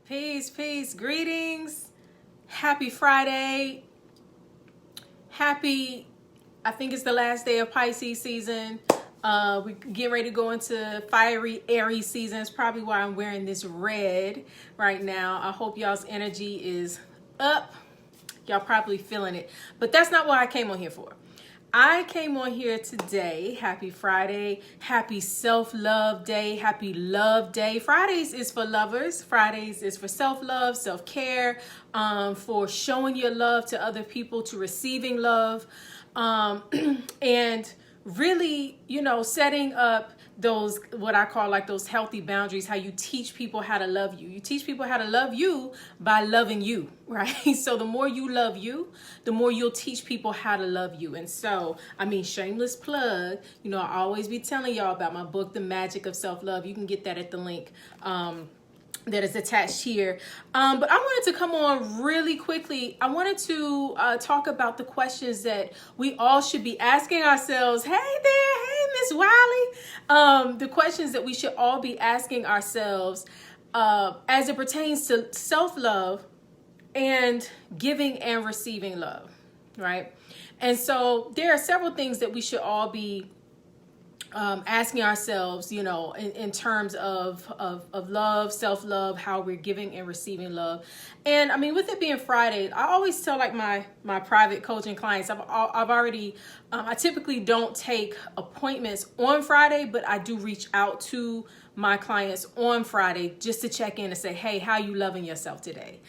Peace, peace, greetings. Happy Friday. I think it's the last day of Pisces season. We get ready to go into fiery Aries season. It's probably why I'm wearing this red right now. I hope y'all's energy is up. Y'all probably feeling it. But that's not what I came on here for. I came on here today. Happy Friday. Happy self-love day. Happy love day. Fridays is for lovers. Fridays is for self-love, self-care, for showing your love to other people, to receiving love, and really, setting up those, what I call like those healthy boundaries, how you teach people how to love you. You teach people how to love you by loving you, right? So the more you love you, the more you'll teach people how to love you. And so, shameless plug, I always be telling y'all about my book, The Magic of Self-Love. You can get that at the link that is attached here. But I wanted to come on really quickly. I wanted to talk about the questions that we all should be asking ourselves. Hey there, hey Miss Wiley. The questions that we should all be asking ourselves as it pertains to self-love and giving and receiving love, right? And so there are several things that we should all be asking ourselves, in terms of love, self-love, how we're giving and receiving love. And with it being Friday, I always tell like my private coaching clients, I've already, I typically don't take appointments on Friday, but I do reach out to my clients on Friday just to check in and say, hey, how are you loving yourself today?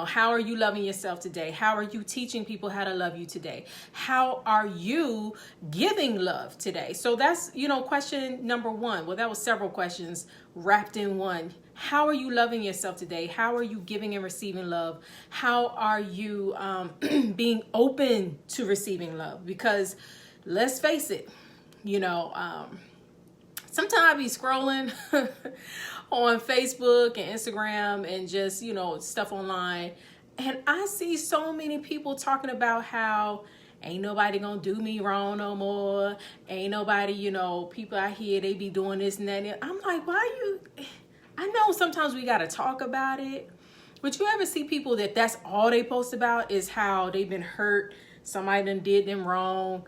How are you loving yourself today? How are you teaching people how to love you today? How are you giving love today? So that's, question number one. Well, that was several questions wrapped in one. How are you loving yourself today? How are you giving and receiving love? How are you being open to receiving love? Because let's face it, sometimes I be scrolling on Facebook and Instagram and just, stuff online. And I see so many people talking about how ain't nobody gonna do me wrong no more. Ain't nobody, people out here, they be doing this and that. And I'm like, I know sometimes we gotta talk about it. But you ever see people that's all they post about is how they've been hurt. Somebody done did them wrong.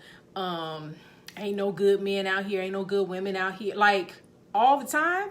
Ain't no good men out here. Ain't no good women out here. Like all the time.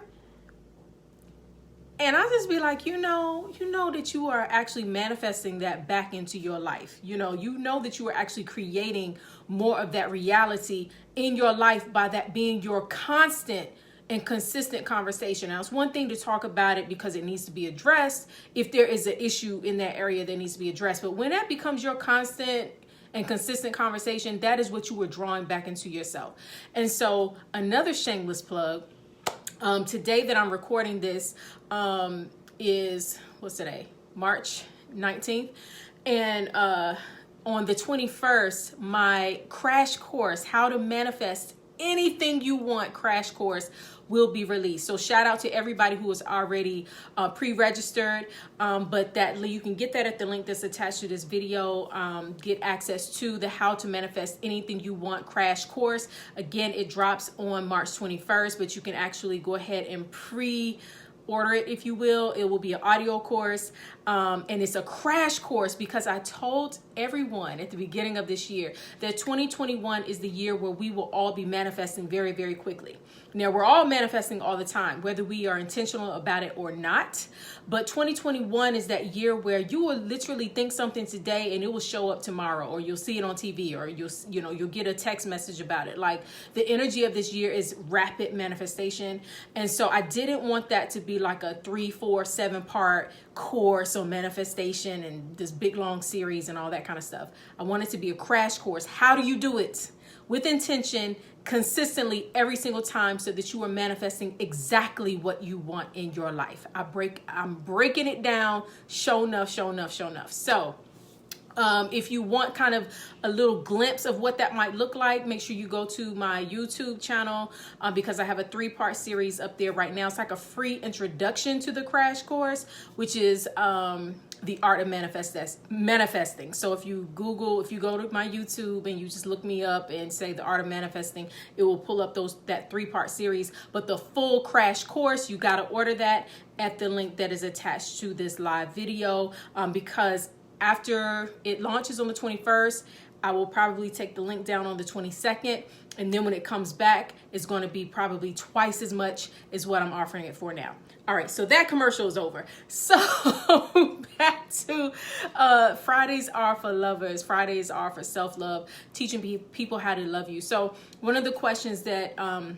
And I just be like, you know that you are actually manifesting that back into your life. You know that you are actually creating more of that reality in your life by that being your constant and consistent conversation. Now, it's one thing to talk about it because it needs to be addressed if there is an issue in that area that needs to be addressed. But when that becomes your constant and consistent conversation, that is what you were drawing back into yourself. And so another shameless plug, today that I'm recording this is, what's today? March 19th. And on the 21st, my crash course, How to Manifest Anything You Want crash course will be released. So shout out to everybody who is already pre-registered, but that you can get that at the link that's attached to this video. Get access to the How to Manifest Anything You Want crash course. Again, it drops on March 21st, but you can actually go ahead and order it, if you will. It will be an audio course, and it's a crash course because I told everyone at the beginning of this year that 2021 is the year where we will all be manifesting very, very quickly. Now, we're all manifesting all the time, whether we are intentional about it or not. But 2021 is that year where you will literally think something today and it will show up tomorrow, or you'll see it on TV, or you'll get a text message about it. Like, the energy of this year is rapid manifestation. And so I didn't want that to be like a 3, 4, 7 part course on manifestation and this big long series and all that kind of stuff. I want it to be a crash course. How do you do it? With intention, consistently, every single time, so that you are manifesting exactly what you want in your life. I'm breaking it down. Show enough. So If you want kind of a little glimpse of what that might look like, make sure you go to my YouTube channel because I have a 3-part series up there right now. It's like a free introduction to the crash course, which is the art of manifesting. So if you go to my YouTube and you just look me up and say the art of manifesting, it will pull up that 3-part series. But the full crash course, you got to order that at the link that is attached to this live video because after it launches on the 21st, I will probably take the link down on the 22nd. And then when it comes back, it's going to be probably twice as much as what I'm offering it for now. All right, so that commercial is over. So back to Fridays are for lovers. Fridays are for self-love, teaching people how to love you. So one of the questions that I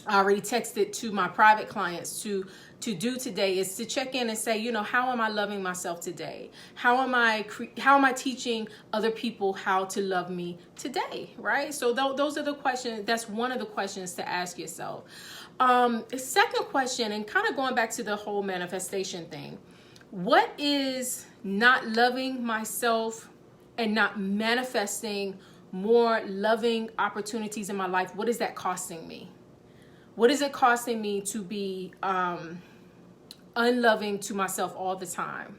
already texted to my private clients to do today is to check in and say, how am I loving myself today? How am I teaching other people how to love me today, right? So those are the questions. That's one of the questions to ask yourself. Second question, and kind of going back to the whole manifestation thing, what is not loving myself and not manifesting more loving opportunities in my life? What is that costing me? What is it costing me to be unloving to myself all the time,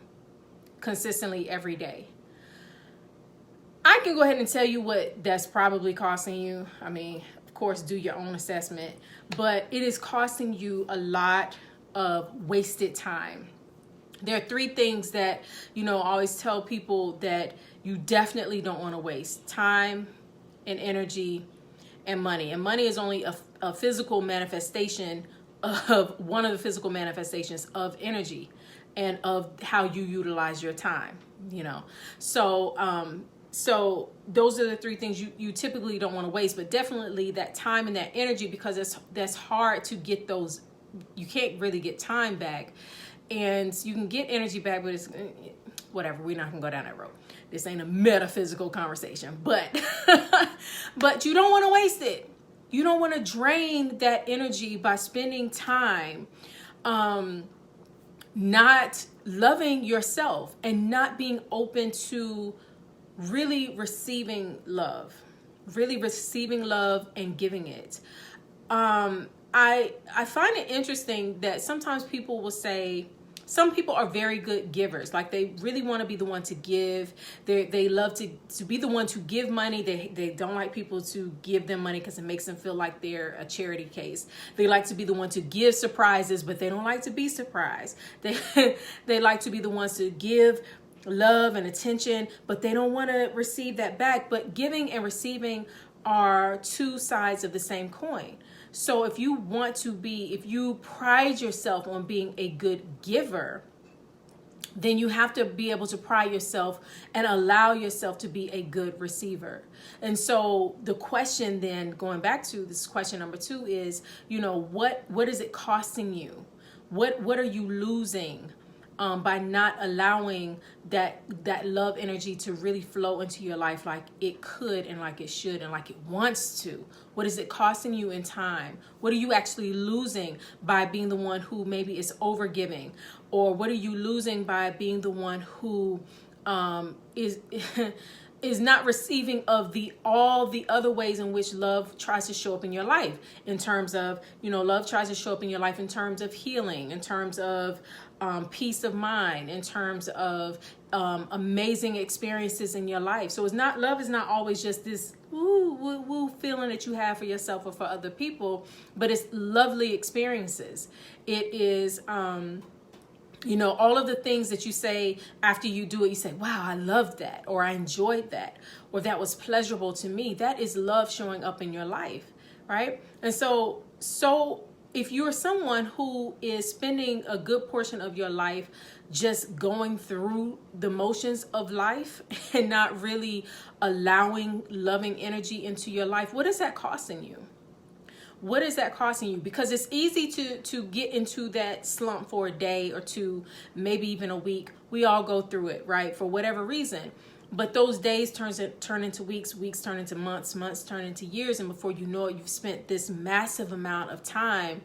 consistently every day? I can go ahead and tell you what that's probably costing you. I mean, of course, do your own assessment, but it is costing you a lot of wasted time. There are 3 things that, I always tell people that you definitely don't want to waste: time and energy and money. And money is only a physical manifestation of one of the physical manifestations of energy and of how you utilize your time, So those are the 3 things you typically don't want to waste, but definitely that time and that energy, because that's hard to get those. You can't really get time back, and you can get energy back, but it's whatever. We're not gonna go down that road. This ain't a metaphysical conversation, but but you don't want to waste it. You don't want to drain that energy by spending time not loving yourself and not being open to really receiving love and giving it. I find it interesting that sometimes people will say, some people are very good givers. Like they really want to be the one to give. They love to be the one to give money. They don't like people to give them money because it makes them feel like they're a charity case. They like to be the one to give surprises, but they don't like to be surprised. They like to be the ones to give love and attention, but they don't want to receive that back. But giving and receiving are 2 sides of the same coin. So if you pride yourself on being a good giver, then you have to be able to pride yourself and allow yourself to be a good receiver. And so the question then, going back to this question number 2 is, what is it costing you? What are you losing by not allowing that love energy to really flow into your life like it could and like it should and like it wants to? What is it costing you in time? What are you actually losing by being the one who maybe is overgiving? Or what are you losing by being the one who is not receiving of all the other ways in which love tries to show up in your life? In terms of, love tries to show up in your life in terms of healing, in terms of peace of mind, in terms of amazing experiences in your life. So love is not always just this woo feeling that you have for yourself or for other people, but it's lovely experiences. It is all of the things that you say after you do it, you say, wow, I loved that, or I enjoyed that, or that was pleasurable to me. That is love showing up in your life, right? And so if you're someone who is spending a good portion of your life just going through the motions of life and not really allowing loving energy into your life, what is that costing you? What is that costing you? Because it's easy to get into that slump for a day or 2, maybe even a week. We all go through it, right? For whatever reason. But those days turn into weeks, weeks turn into months, months turn into years. And before you know it, you've spent this massive amount of time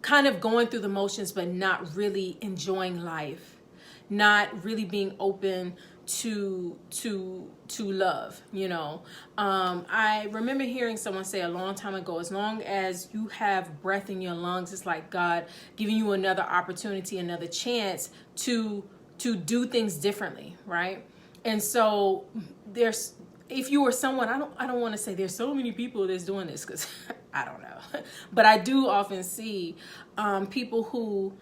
kind of going through the motions, but not really enjoying life, not really being open to love, you know. I remember hearing someone say a long time ago, as long as you have breath in your lungs, it's like God giving you another opportunity, another chance to do things differently, right? And so there's, if you were someone, I don't want to say there's so many people that's doing this, because I don't know, but I do often see people who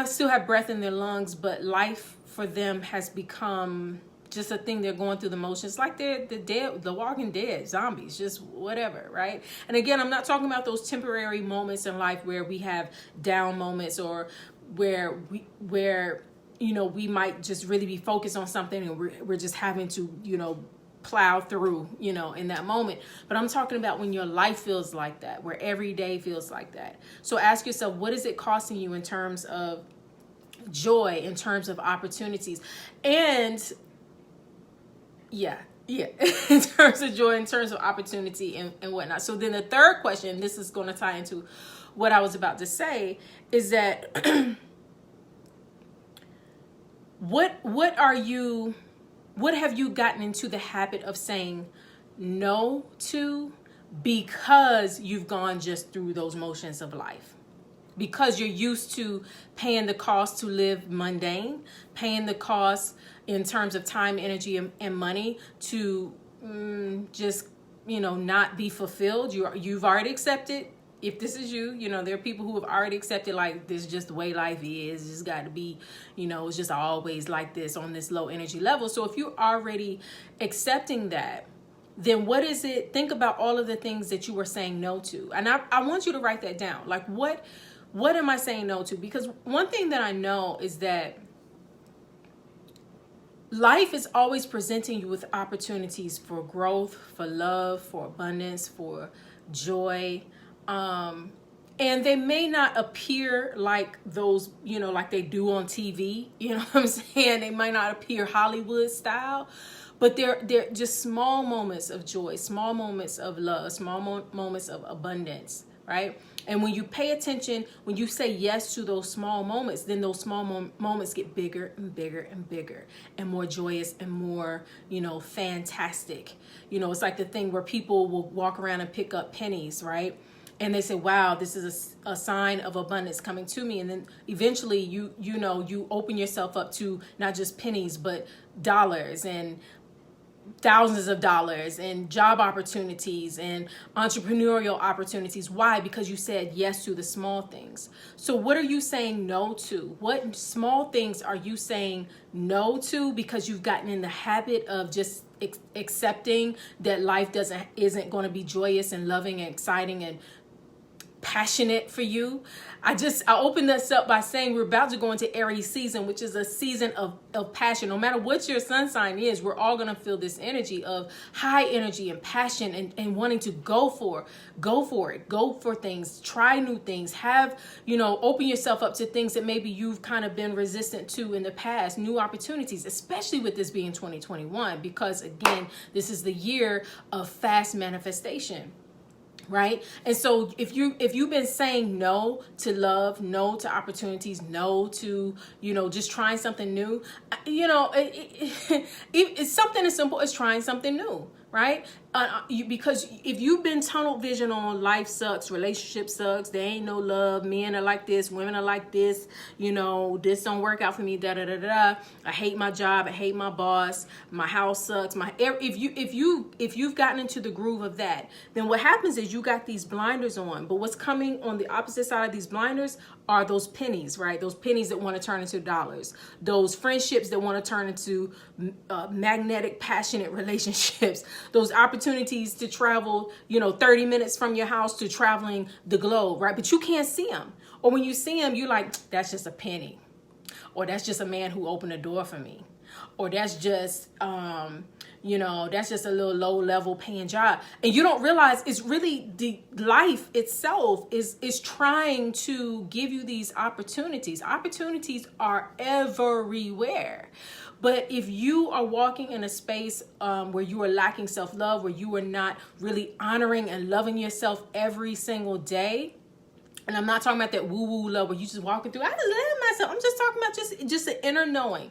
still have breath in their lungs, but life for them has become just a thing. They're going through the motions, like they're the dead, the walking dead, zombies, just whatever, right? And again, I'm not talking about those temporary moments in life where we have down moments, or where you know, we might just really be focused on something and we're just having to, you know, plow through, you know, in that moment. But I'm talking about when your life feels like that, where every day feels like that. So ask yourself, what is it costing you in terms of joy, in terms of opportunities? And yeah, in terms of joy, in terms of opportunity and whatnot. So then the third question, this is going to tie into what I was about to say, is that what have you gotten into the habit of saying no to, because you've gone just through those motions of life? Because you're used to paying the cost to live mundane, paying the cost in terms of time, energy, and money to just, you know, not be fulfilled. You've already accepted. If this is you, you know, there are people who have already accepted, like, this is just the way life is. It's just got to be, you know, it's just always like this on this low energy level. So if you're already accepting that, then what is it? Think about all of the things that you were saying no to. And I want you to write that down. Like, what am I saying no to? Because one thing that I know is that life is always presenting you with opportunities for growth, for love, for abundance, for joy. And they may not appear like those, you know, like they do on TV, you know what I'm saying? They might not appear Hollywood style, but they're just small moments of joy, small moments of love, small moments of abundance, right? And when you pay attention, when you say yes to those small moments, then those small moments get bigger and bigger and bigger and more joyous and more, you know, fantastic. You know, it's like the thing where people will walk around and pick up pennies, right? And they say, wow, this is a sign of abundance coming to me. And then eventually you open yourself up to not just pennies, but dollars and thousands of dollars and job opportunities and entrepreneurial opportunities. Why? Because you said yes to the small things. So what are you saying no to? What small things are you saying no to because you've gotten in the habit of just accepting that life isn't going to be joyous and loving and exciting and passionate for you? I opened this up by saying we're about to go into Aries season, which is a season of passion. No matter what your sun sign is, we're all going to feel this energy of high energy and passion and wanting to go for it, go for things, try new things, open yourself up to things that maybe you've kind of been resistant to in the past, new opportunities, especially with this being 2021, because again, this is the year of fast manifestation. Right? And so if you've been saying no to love, no to opportunities, no to, just trying something new, it's something as simple as trying something new, right? Because if you've been tunnel vision on life sucks, relationship sucks, there ain't no love, men are like this, women are like this, this don't work out for me, I hate my job, I hate my boss, my house sucks, if you've gotten into the groove of that, then what happens is you got these blinders on. But what's coming on the opposite side of these blinders are those pennies, right? Those pennies that want to turn into dollars, those friendships that want to turn into magnetic, passionate relationships, those opportunities to travel, 30 minutes from your house to traveling the globe, right? But you can't see them. Or when you see them, you're like, that's just a penny. Or that's just a man who opened a door for me. Or that's just, that's just a little low level paying job. And you don't realize it's really the life itself is trying to give you these opportunities. Opportunities are everywhere. But if you are walking in a space where you are lacking self-love, where you are not really honoring and loving yourself every single day, and I'm not talking about that woo-woo love where you just walking through, I just love myself. I'm just talking about just an inner knowing.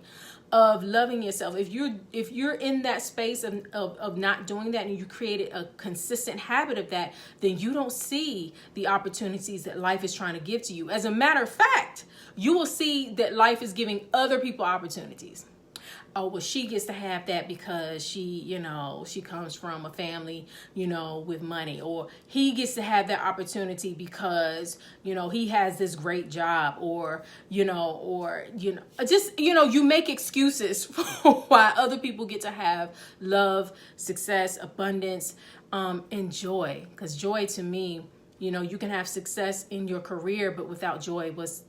of loving yourself. If you're in that space of not doing that, and you created a consistent habit of that, then you don't see the opportunities that life is trying to give to you. As a matter of fact, you will see that life is giving other people opportunities. Oh, well, she gets to have that because she comes from a family, with money. Or he gets to have that opportunity because, he has this great job. Or you make excuses for why other people get to have love, success, abundance, and joy. Because joy, to me, you can have success in your career, but without joy, what's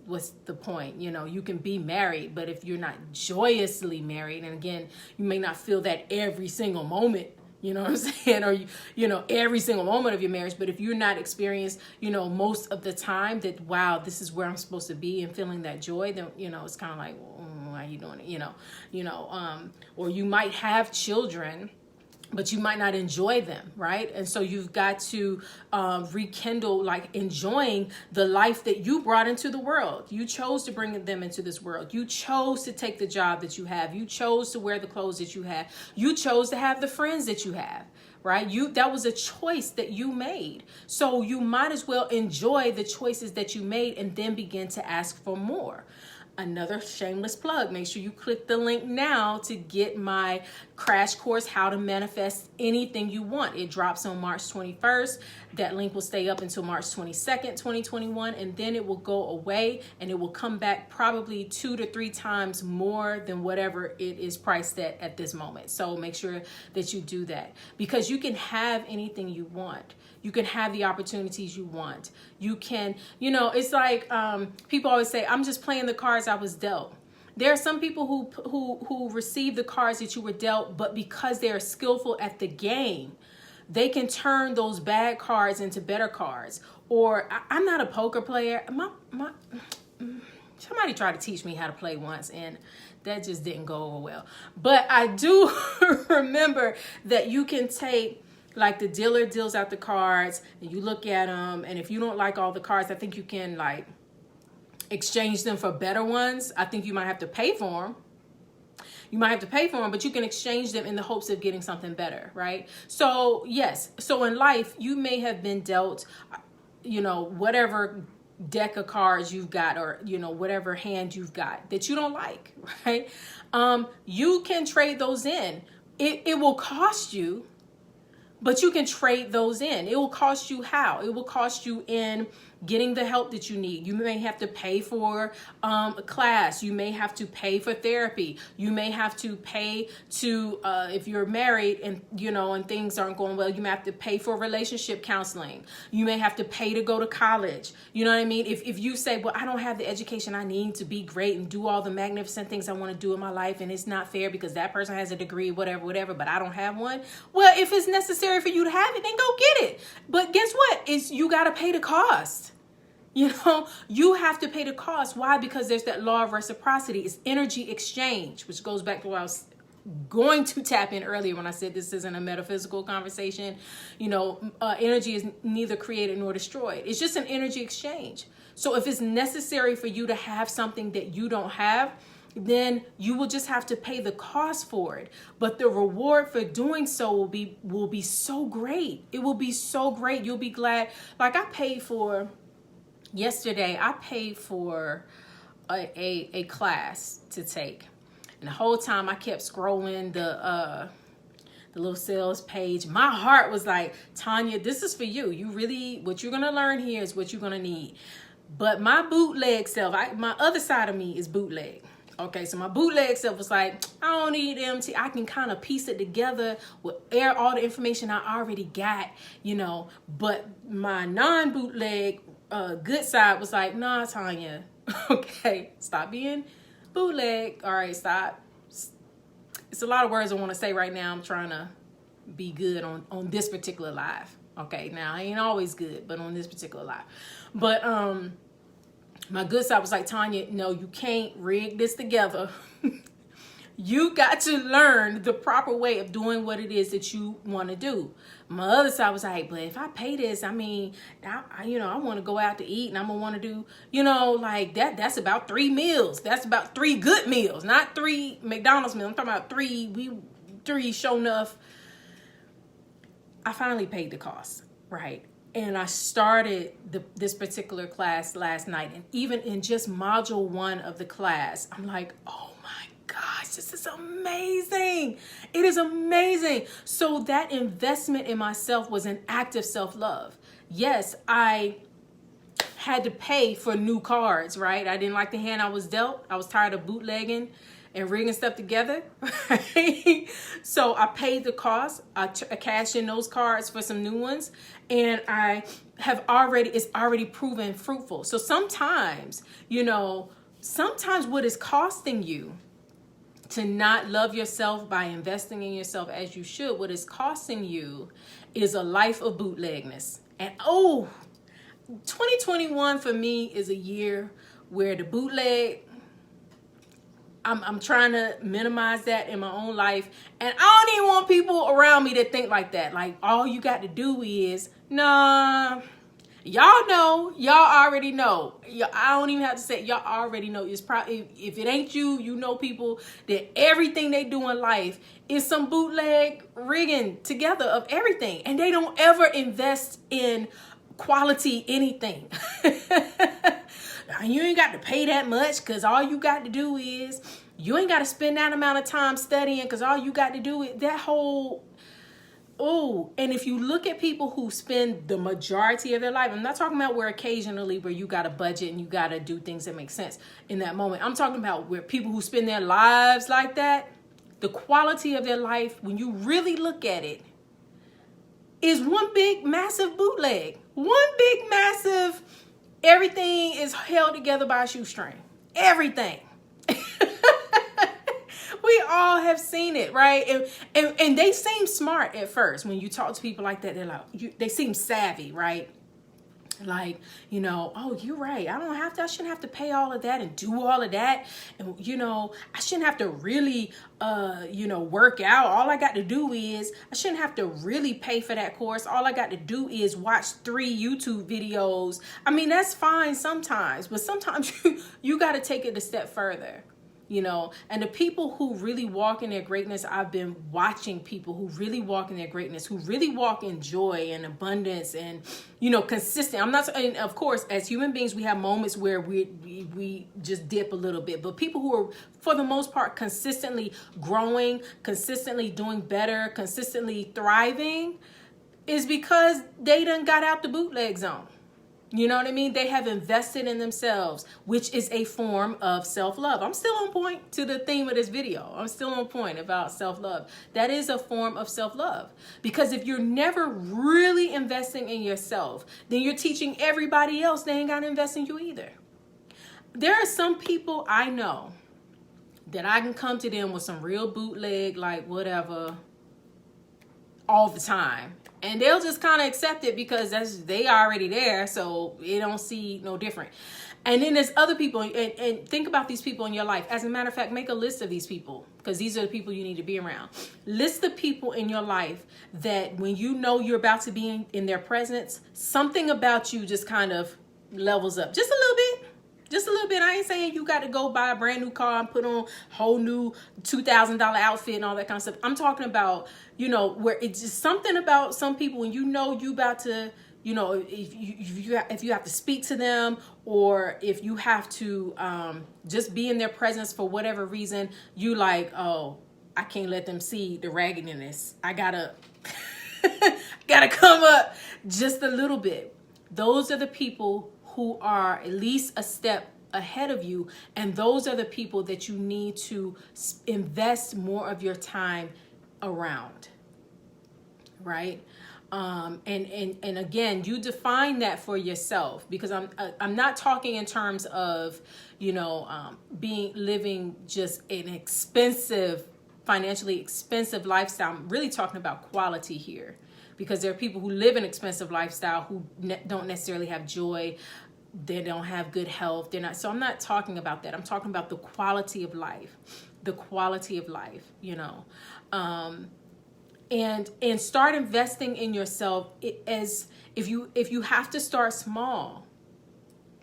the point? You can be married, but if you're not joyously married, and again, you may not feel that every single moment, you know what I'm saying? Or, every single moment of your marriage, but if you're not experienced, most of the time that, wow, this is where I'm supposed to be, and feeling that joy, then, it's kind of like, why are you doing it? Or you might have children, but you might not enjoy them, right? And so you've got to rekindle, like, enjoying the life that you brought into the world. You chose to bring them into this world. You chose to take the job that you have. You chose to wear the clothes that you have. You chose to have the friends that you have, right? That was a choice that you made. So you might as well enjoy the choices that you made and then begin to ask for more. Another shameless plug. Make sure you click the link now to get my crash course, How to Manifest Anything You Want. It drops on March 21st. That link will stay up until March 22nd, 2021, and then it will go away, and it will come back probably 2 to 3 times more than whatever it is priced at this moment. So make sure that you do that, because you can have anything you want. You can have the opportunities you want. You can, it's like people always say, I'm just playing the cards I was dealt. There are some people who receive the cards that you were dealt, but because they are skillful at the game, they can turn those bad cards into better cards. Or I'm not a poker player. Somebody tried to teach me how to play once, and that just didn't go over well. But I do remember that you can take, like, the dealer deals out the cards, and you look at them, and if you don't like all the cards, I think you can, like, exchange them for better ones. I think you might have to pay for them. But you can exchange them in the hopes of getting something better, right? So, yes. So in life, you may have been dealt, whatever deck of cards you've got, or, whatever hand you've got that you don't like, right? You can trade those in. It will cost you, but you can trade those in. It will cost you how? It will cost you in getting the help that you need. You may have to pay for a class. You may have to pay for therapy. You may have to pay to, if you're married and, and things aren't going well, you may have to pay for relationship counseling. You may have to pay to go to college. You know what I mean? If you say, well, I don't have the education I need to be great and do all the magnificent things I want to do in my life, and it's not fair because that person has a degree, whatever, but I don't have one. Well, if it's necessary for you to have it, then go get it. But guess what? You got to pay the cost. You have to pay the cost. Why? Because there's that law of reciprocity. It's energy exchange, which goes back to what I was going to tap in earlier when I said this isn't a metaphysical conversation. Energy is neither created nor destroyed. It's just an energy exchange. So if it's necessary for you to have something that you don't have, then you will just have to pay the cost for it. But the reward for doing so will be so great. It will be so great. You'll be glad. Like, yesterday, I paid for a class to take. And the whole time I kept scrolling the little sales page. My heart was like, Tonya, this is for you. What you're going to learn here is what you're going to need. But my bootleg self, my other side of me is bootleg. Okay, so my bootleg self was like, I don't need MT. I can kind of piece it together with all the information I already got, But my non-bootleg good side was like, nah, Tonya. Okay, stop being bootleg. All right, stop. It's a lot of words I want to say right now. I'm trying to be good on this particular live. Okay, now I ain't always good, but on this particular live. But my good side was like, Tonya, no, you can't rig this together. You got to learn the proper way of doing what it is that you want to do. My other side was like, but if I pay this, I mean, I want to go out to eat and I'm going to want to do, like that's about 3 meals. That's about 3 good meals, not 3 McDonald's meals. I'm talking about three show enough. I finally paid the cost, right? And I started this particular class last night. And even in just module 1 of the class, I'm like, oh my gosh, this is amazing. It is amazing. So that investment in myself was an act of self-love. Yes, I had to pay for new cards, right? I didn't like the hand I was dealt. I was tired of bootlegging and rigging stuff together, right? So I paid the cost. I cashed in those cards for some new ones, and it's already proven fruitful. So sometimes what is costing you to not love yourself by investing in yourself as you should, what is costing you is a life of bootlegness. And 2021 for me is a year where the bootleg, I'm trying to minimize that in my own life. And I don't even want people around me that think like that. Like, all you got to do is, nah, y'all already know. I don't even have to say it. Y'all already know. It's probably, if it ain't you, people that everything they do in life is some bootleg rigging together of everything. And they don't ever invest in quality anything. You ain't got to pay that much because all you got to do is, you ain't got to spend that amount of time studying because all you got to do is that whole, and if you look at people who spend the majority of their life, I'm not talking about where you got a budget and you got to do things that make sense in that moment. I'm talking about where people who spend their lives like that, the quality of their life, when you really look at it, is one big, massive bootleg. One big, massive, everything is held together by a shoestring. Everything. We all have seen it, right? And they seem smart at first. When you talk to people like that, they're like, they seem savvy, right? Like, oh, you're right. I shouldn't have to pay all of that and do all of that. And, I shouldn't have to really, work out. All I got to do is, I shouldn't have to really pay for that course. All I got to do is watch 3 YouTube videos. I mean, that's fine sometimes, but sometimes you got to take it a step further. And the people who really walk in their greatness, I've been watching people who really walk in their greatness, who really walk in joy and abundance and, consistent. I'm not, and of course, as human beings, we have moments where we just dip a little bit, but people who are, for the most part, consistently growing, consistently doing better, consistently thriving, is because they done got out the bootleg zone. You know what I mean? They have invested in themselves, which is a form of self-love. I'm still on point to the theme of this video. I'm still on point about self-love. That is a form of self-love. Because if you're never really investing in yourself, then you're teaching everybody else they ain't got to invest in you either. There are some people I know that I can come to them with some real bootleg, like whatever, all the time. And they'll just kind of accept it because they already there, so they don't see no different. And then there's other people, and think about these people in your life. As a matter of fact, make a list of these people, because these are the people you need to be around. List the people in your life that when you know you're about to be in their presence, something about you just kind of levels up just a little bit. Just a little bit. I ain't saying you got to go buy a brand new car and put on a whole new $2,000 outfit and all that kind of stuff. I'm talking about, where it's just something about some people when you about to, if you have to speak to them, or if you have to just be in their presence for whatever reason, you like, oh, I can't let them see the raggedness. I gotta come up just a little bit. Those are the people who are at least a step ahead of you, and those are the people that you need to invest more of your time around, right? And again, you define that for yourself, because I'm not talking in terms of living just an expensive, financially expensive lifestyle. I'm really talking about quality here, because there are people who live an expensive lifestyle who don't necessarily have joy. They don't have good health. So I'm not talking about that. I'm talking about the quality of life, the quality of life, you know. And start investing in yourself as if you have to start small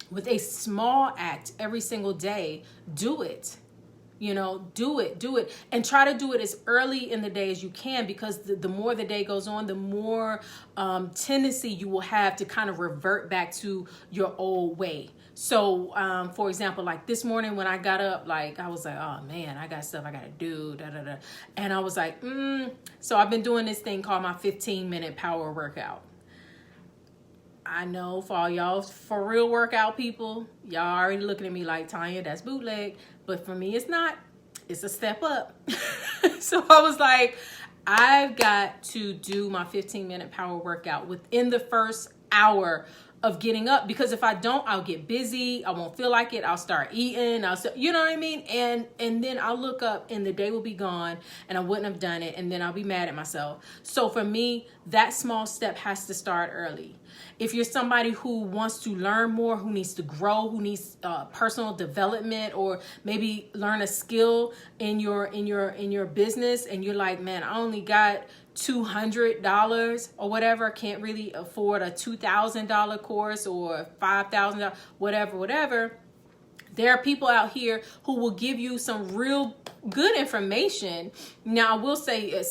with a small act every single day, do it. You know, do it, and try to do it as early in the day as you can, because the more the day goes on, the more tendency you will have to kind of revert back to your old way. So, for example, like this morning when I got up, like I was like, oh man, I got stuff I got to do, and I was like, so I've been doing this thing called my 15-minute power workout. I know for all y'all for real workout people, y'all already looking at me like, Tonya, that's bootleg. But for me, it's not. It's a step up. So I was like, I've got to do my 15-minute power workout within the first hour of getting up, because if I don't, I'll get busy. I won't feel like it. I'll start eating. You know what I mean? And then I'll look up and the day will be gone and I wouldn't have done it. And then I'll be mad at myself. So for me, that small step has to start early. If you're somebody who wants to learn more, who needs to grow, who needs personal development, or maybe learn a skill in your business, and you're like, man, I only got $200 or whatever, can't really afford a $2,000 course or $5,000, whatever. There are people out here who will give you some real good information. Now, I will say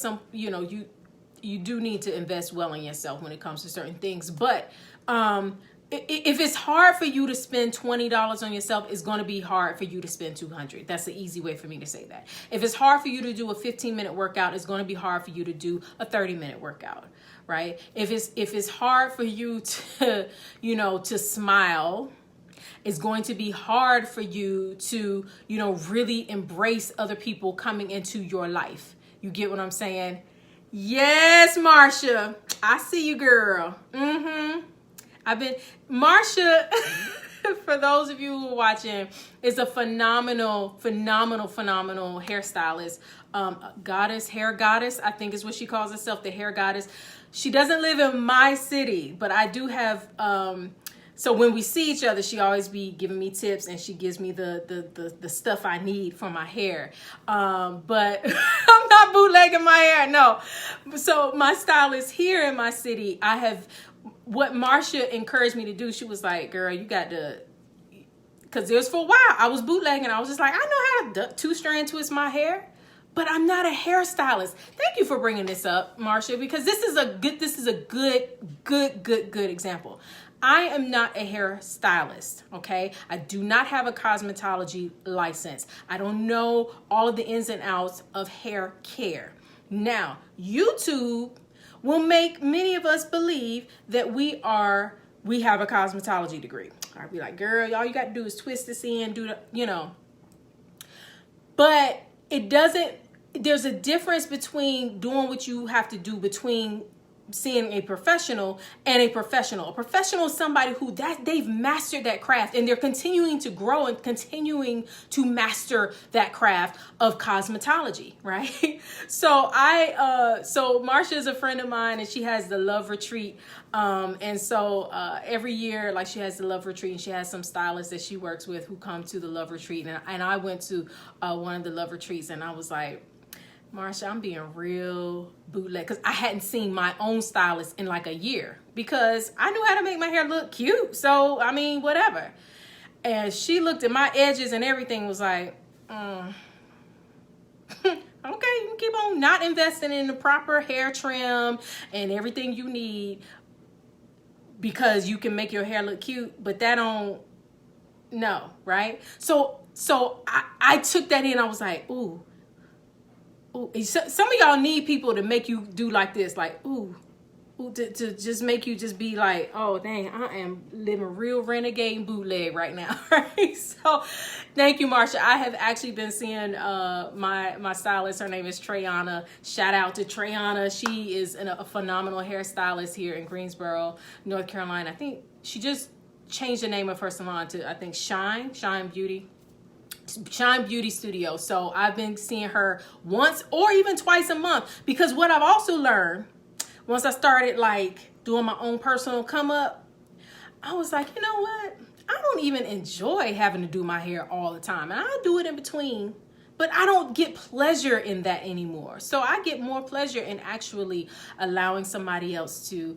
you do need to invest well in yourself when it comes to certain things. But if it's hard for you to spend $20 on yourself, it's going to be hard for you to spend $200. That's the easy way for me to say that. If it's hard for you to do a 15-minute workout, it's going to be hard for you to do a 30-minute workout, right? If it's hard for you to, to smile, it's going to be hard for you to, really embrace other people coming into your life. You get what I'm saying? Yes, Marsha. I see you, girl. Marsha, for those of you who are watching, is a phenomenal hairstylist. Hair goddess, I think is what she calls herself, the hair goddess. She doesn't live in my city, but I do have, so when we see each other, she always be giving me tips, and she gives me the stuff I need for my hair. But I'm not bootlegging my hair, no. So my stylist here in my city, what Marsha encouraged me to do, she was like, girl, you got to, because there's for a while, I was bootlegging. I was just like, I know how to two-strand twist my hair, but I'm not a hairstylist. Thank you for bringing this up, Marsha, because this is a good example. I am not a hairstylist, okay? I do not have a cosmetology license. I don't know all of the ins and outs of hair care. Now, YouTube will make many of us believe that we have a cosmetology degree. I'll be like, girl, all you got to do is twist this in, But it doesn't, there's a difference between doing what you have to do between seeing a professional and a professional. A professional is somebody who they've mastered that craft, and they're continuing to grow and continuing to master that craft of cosmetology, right? So so Marsha is a friend of mine, and she has the Love Retreat. And so every year, like, she has the Love Retreat, and she has some stylists that she works with who come to the Love Retreat. And I went to one of the Love Retreats, and I was like, Marsha, I'm being real bootleg, because I hadn't seen my own stylist in like a year, because I knew how to make my hair look cute. So, I mean, whatever. And she looked at my edges and everything, was like, okay, you can keep on not investing in the proper hair trim and everything you need, because you can make your hair look cute, but that don't, no, right? So I took that in. I was like, ooh, some of y'all need people to make you do like this, like, to just make you just be like, oh, dang, I am living real renegade bootleg right now, right? So thank you, Marsha. I have actually been seeing my stylist. Her name is Treyana. Shout out to Treyana. She is a phenomenal hairstylist here in Greensboro, North Carolina. I think she just changed the name of her salon to, I think, Shine Beauty Studio. So I've been seeing her once or even twice a month, because what I've also learned, once I started like doing my own personal come up, I was like, you know what? I don't even enjoy having to do my hair all the time. And I do it in between But I don't get pleasure in that anymore. So I get more pleasure in actually allowing somebody else to,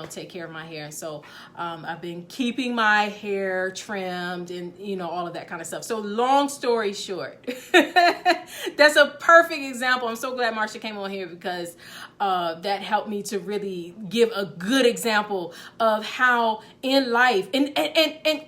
take care of my hair. And so I've been keeping my hair trimmed and, all of that kind of stuff. So long story short, that's a perfect example. I'm so glad Marsha came on here because that helped me to really give a good example of how in life, and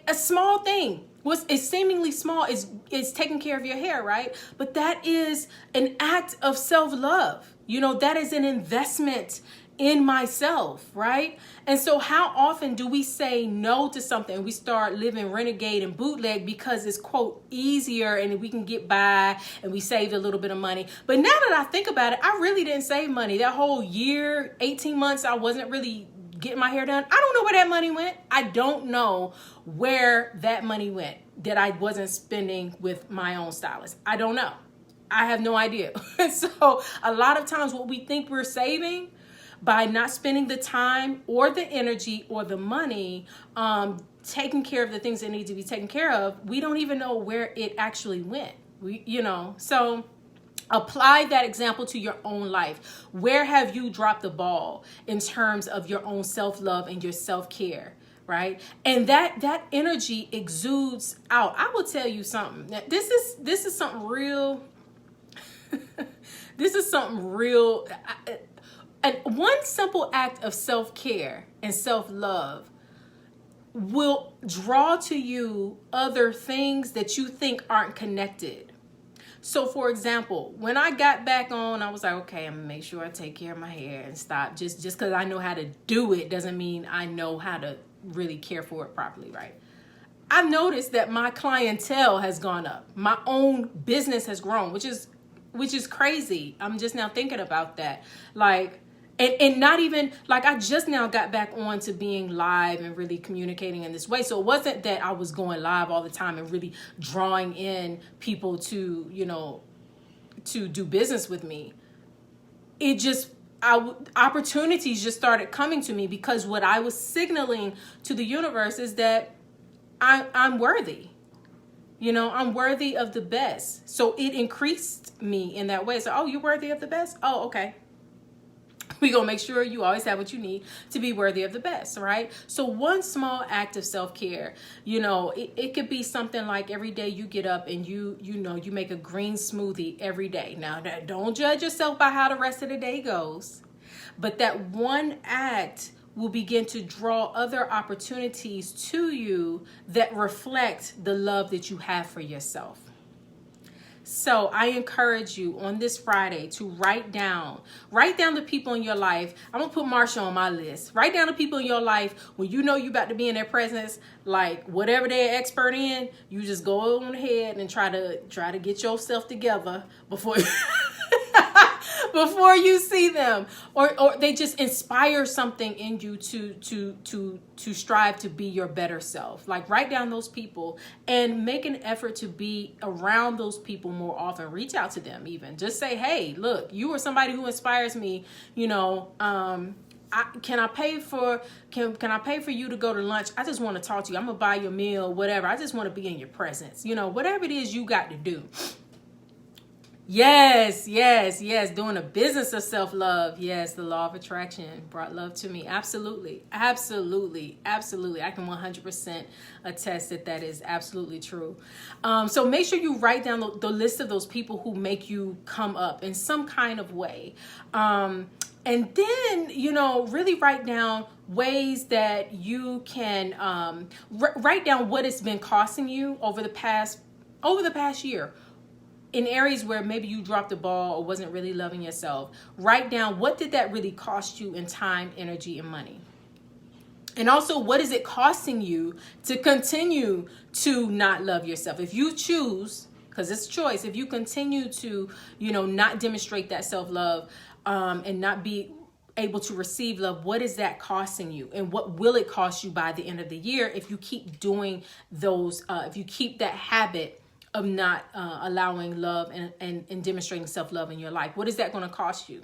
a small thing, is seemingly small is taking care of your hair, right? But that is an act of self-love. That is an investment in myself, right? And so how often do we say no to something? We start living renegade and bootleg because it's, quote, easier and we can get by and we saved a little bit of money. But now that I think about it, I really didn't save money. That whole year, 18 months, I wasn't really getting my hair done. I don't know where that money went. I don't know where that money went that I wasn't spending with my own stylist. I don't know. I have no idea. So a lot of times what we think we're saving by not spending the time or the energy or the money taking care of the things that need to be taken care of, we don't even know where it actually went. So apply that example to your own life. Where have you dropped the ball in terms of your own self-love and your self-care, right? And that energy exudes out. I will tell you something. This is something real. This is something real. And one simple act of self-care and self-love will draw to you other things that you think aren't connected. So for example, when I got back on, I was like, okay, I'm gonna make sure I take care of my hair and stop. Just because I know how to do it doesn't mean I know how to really care for it properly, right? I've noticed that my clientele has gone up. My own business has grown, which is crazy. I'm just now thinking about that. And not even, I just now got back on to being live and really communicating in this way. So it wasn't that I was going live all the time and really drawing in people to, to do business with me. It just, opportunities just started coming to me because what I was signaling to the universe is that I'm worthy. I'm worthy of the best. So it increased me in that way. So, oh, you're worthy of the best? Oh, okay. We're going to make sure you always have what you need to be worthy of the best, right? So one small act of self-care, it could be something like every day you get up and you make a green smoothie every day. Now, don't judge yourself by how the rest of the day goes, but that one act will begin to draw other opportunities to you that reflect the love that you have for yourself. So I encourage you on this Friday to write down the people in your life. I'm going to put Marsha on my list. Write down the people in your life when you know you're about to be in their presence, like whatever they're expert in, you just go on ahead and try to get yourself together before before you see them, or they just inspire something in you to strive to be your better self. Like write down those people and make an effort to be around those people more often. Reach out to them, even just say, hey, look, you are somebody who inspires me. Can I pay for you to go to lunch? I just want to talk to you. I'm gonna buy your meal, whatever. I just want to be in your presence. Whatever it is you got to do. Yes. Doing a business of self-love. Yes, the law of attraction brought love to me. Absolutely. I can 100% attest that is absolutely true. So make sure you write down the list of those people who make you come up in some kind of way. And then, really write down ways that you can write down what it's been costing you over the past year. In areas where maybe you dropped the ball or wasn't really loving yourself, write down what did that really cost you in time, energy, and money. And also, what is it costing you to continue to not love yourself? If you choose, because it's a choice, if you continue to, not demonstrate that self-love and not be able to receive love, what is that costing you? And what will it cost you by the end of the year if you keep doing those, if you keep that habit of not allowing love and demonstrating self-love in your life? What is that going to cost you?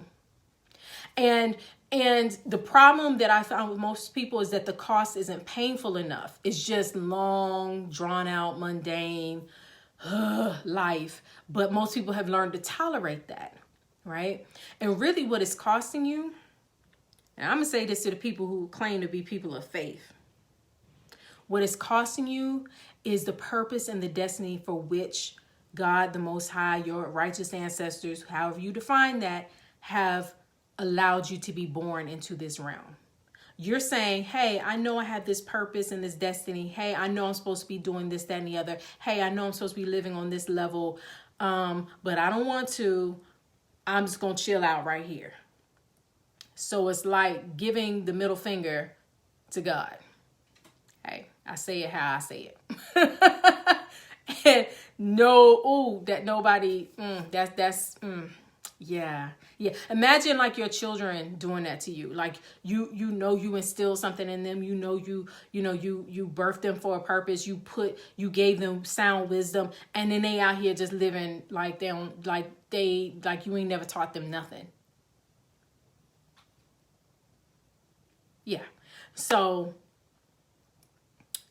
And the problem that I found with most people is that the cost isn't painful enough. It's just long, drawn out, mundane. life, but most people have learned to tolerate that, right? And really what it's costing you, and I'm going to say this to the people who claim to be people of faith, what it's costing you is the purpose and the destiny for which God, the Most High, your righteous ancestors, however you define that, have allowed you to be born into this realm. You're saying, hey, I know I have this purpose and this destiny. Hey, I know I'm supposed to be doing this, that, and the other. Hey, I know I'm supposed to be living on this level, but I don't want to. I'm just going to chill out right here. So it's like giving the middle finger to God. Hey, I say it how I say it. And yeah. Imagine like your children doing that to you. Like you instill something in them. You birthed them for a purpose. You gave them sound wisdom, and then they out here just living like they don't, like you ain't never taught them nothing. Yeah. So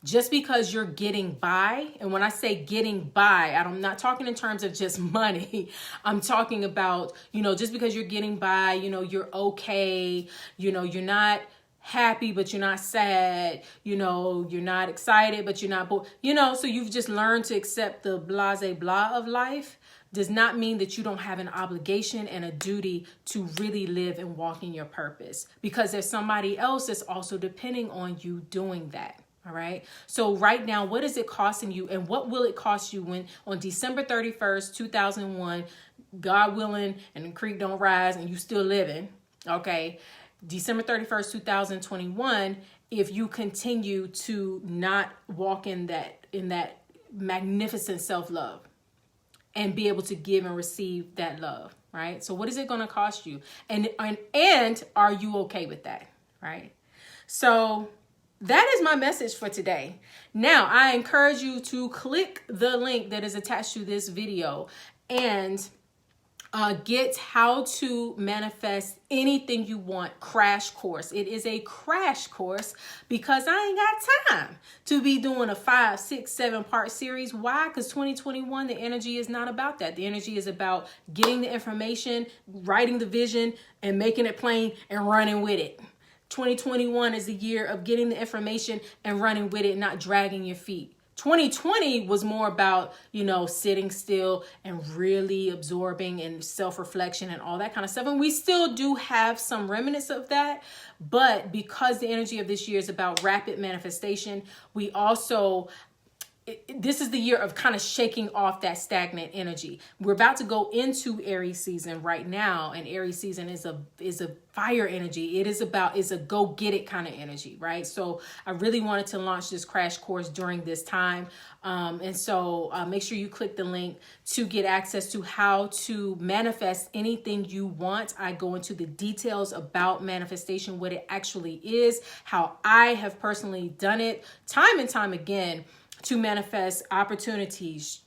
just because you're getting by, and when I say getting by, I'm not talking in terms of just money. I'm talking about, just because you're getting by, you're okay, you're not happy, but you're not sad, you're not excited, but you're not bored, so you've just learned to accept the blase blah of life, does not mean that you don't have an obligation and a duty to really live and walk in your purpose, because there's somebody else that's also depending on you doing that. All right. So right now, what is it costing you, and what will it cost you when on December 31st, 2001, God willing, and the creek don't rise and you still living. Okay. December 31st, 2021, if you continue to not walk in that magnificent self-love and be able to give and receive that love. Right. So what is it going to cost you? And are you okay with that? Right. So that is my message for today. Now, I encourage you to click the link that is attached to this video and get how to manifest anything you want crash course. It is a crash course because I ain't got time to be doing a 5, 6, 7 part series. Why? Because 2021, the energy is not about that. The energy is about getting the information, writing the vision, and making it plain and running with it. 2021 is the year of getting the information and running with it, not dragging your feet. 2020 was more about, sitting still and really absorbing and self-reflection and all that kind of stuff. And we still do have some remnants of that. But because the energy of this year is about rapid manifestation, we also, this is the year of kind of shaking off that stagnant energy. We're about to go into Aries season right now, and Aries season is a fire energy. It's a go get it kind of energy, right? So I really wanted to launch this crash course during this time. And so make sure you click the link to get access to how to manifest anything you want. I go into the details about manifestation, what it actually is, how I have personally done it time and time again to manifest opportunities,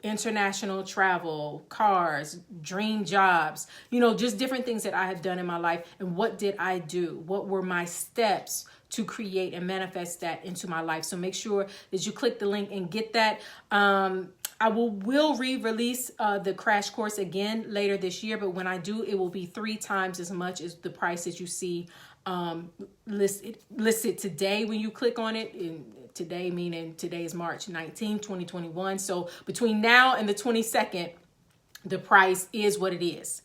international travel, cars, dream jobs, just different things that I have done in my life. And what did I do? What were my steps to create and manifest that into my life? So make sure that you click the link and get that. I will re-release the crash course again later this year, but when I do, it will be 3 times as much as the price that you see listed today when you click on it. Today meaning today is March 19, 2021. So between now and the 22nd, the price is what it is.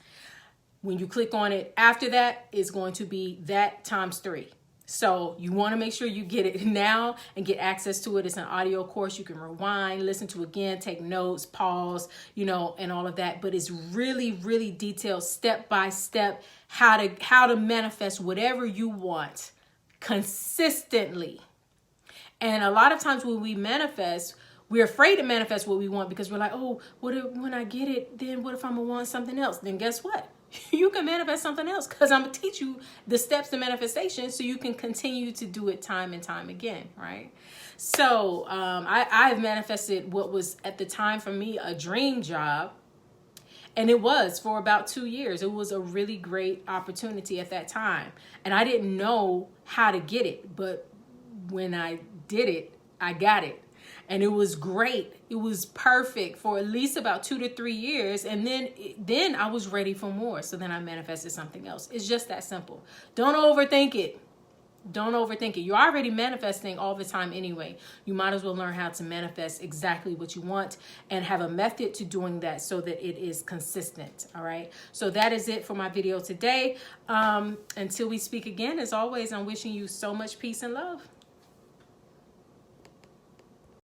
When you click on it after that, it's going to be that times 3. So you want to make sure you get it now and get access to it. It's an audio course. You can rewind, listen to again, take notes, pause, and all of that. But it's really, really detailed, step by step, how to manifest whatever you want consistently. And a lot of times when we manifest, we're afraid to manifest what we want because we're like, oh, when I get it, then what if I'm going to want something else? Then guess what? You can manifest something else because I'm going to teach you the steps to manifestation so you can continue to do it time and time again, right? So I've manifested what was at the time for me a dream job. And it was for about 2 years. It was a really great opportunity at that time. And I didn't know how to get it, but when I did it, I got it. and it was great. It was perfect for at least about 2 to 3 years, and then I was ready for more. So then I manifested something else. It's just that simple. Don't overthink it. Don't overthink it. You're already manifesting all the time anyway. You might as well learn how to manifest exactly what you want and have a method to doing that so that it is consistent. All right. So that is it for my video today. Until we speak again, as always, I'm wishing you so much peace and love.